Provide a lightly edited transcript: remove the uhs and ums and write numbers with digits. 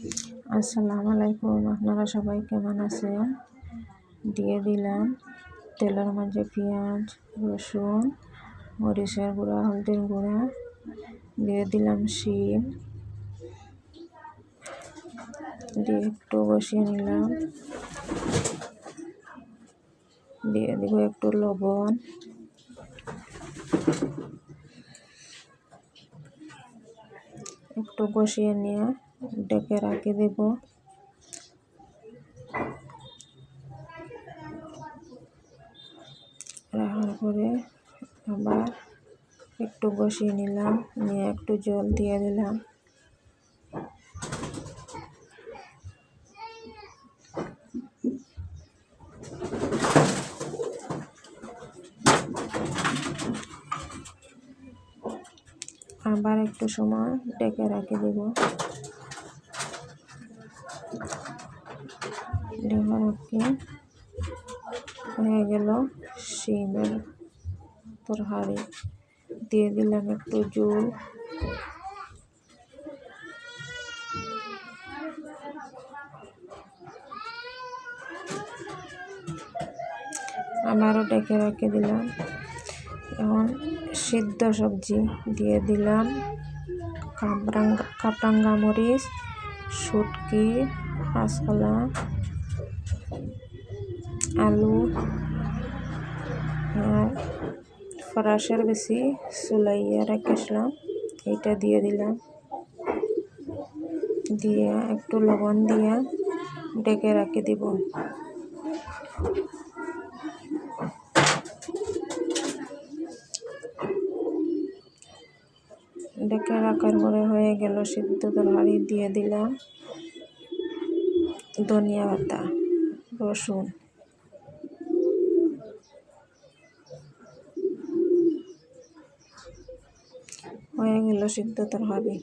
আসসালামু আলাইকুম, আপনারা সবাই কেমন আছেন? দিয়ে দিলাম তেলের মাঝে পেঁয়াজ, রসুন, মরিচের গুঁড়া, হলদির গুঁড়া, দিয়ে দিলাম শিম, দিয়ে একটু বসিয়ে নিলাম। দিয়ে দিব একটু লবণ, একটু বসিয়ে নিয়ে ডেকে রাখে দেব। রাখার পরে আবার একটু বসিয়ে নিলাম, নিয়ে একটু জল দিয়ে দিলাম। আবার একটু সময় ডেকে রাখে দেব। ডেকে রাখে হয়ে গেল শিমের তরকারি। দিয়ে দিলাম একটু জল, আবারও ডেকে রেখে দিলাম। এখন সিদ্ধ সবজি দিয়ে দিলাম, কাপরাঙ্গা মরিচ, শুটকি, কাঁচকলা, আলু আর ফরাসের বেশি চুলাইয়া রেখেছিলাম, এইটা দিয়ে দিলাম। দিয়ে একটু লবণ দিয়ে ডেকে রাখে দিব। ডেকে রাখার পরে হয়ে গেল সিদ্ধ তরকারি। দিয়ে দিলাম ধনিয়া পাতা, রসুন, হয়ে গেল সিদ্ধ তরকারি।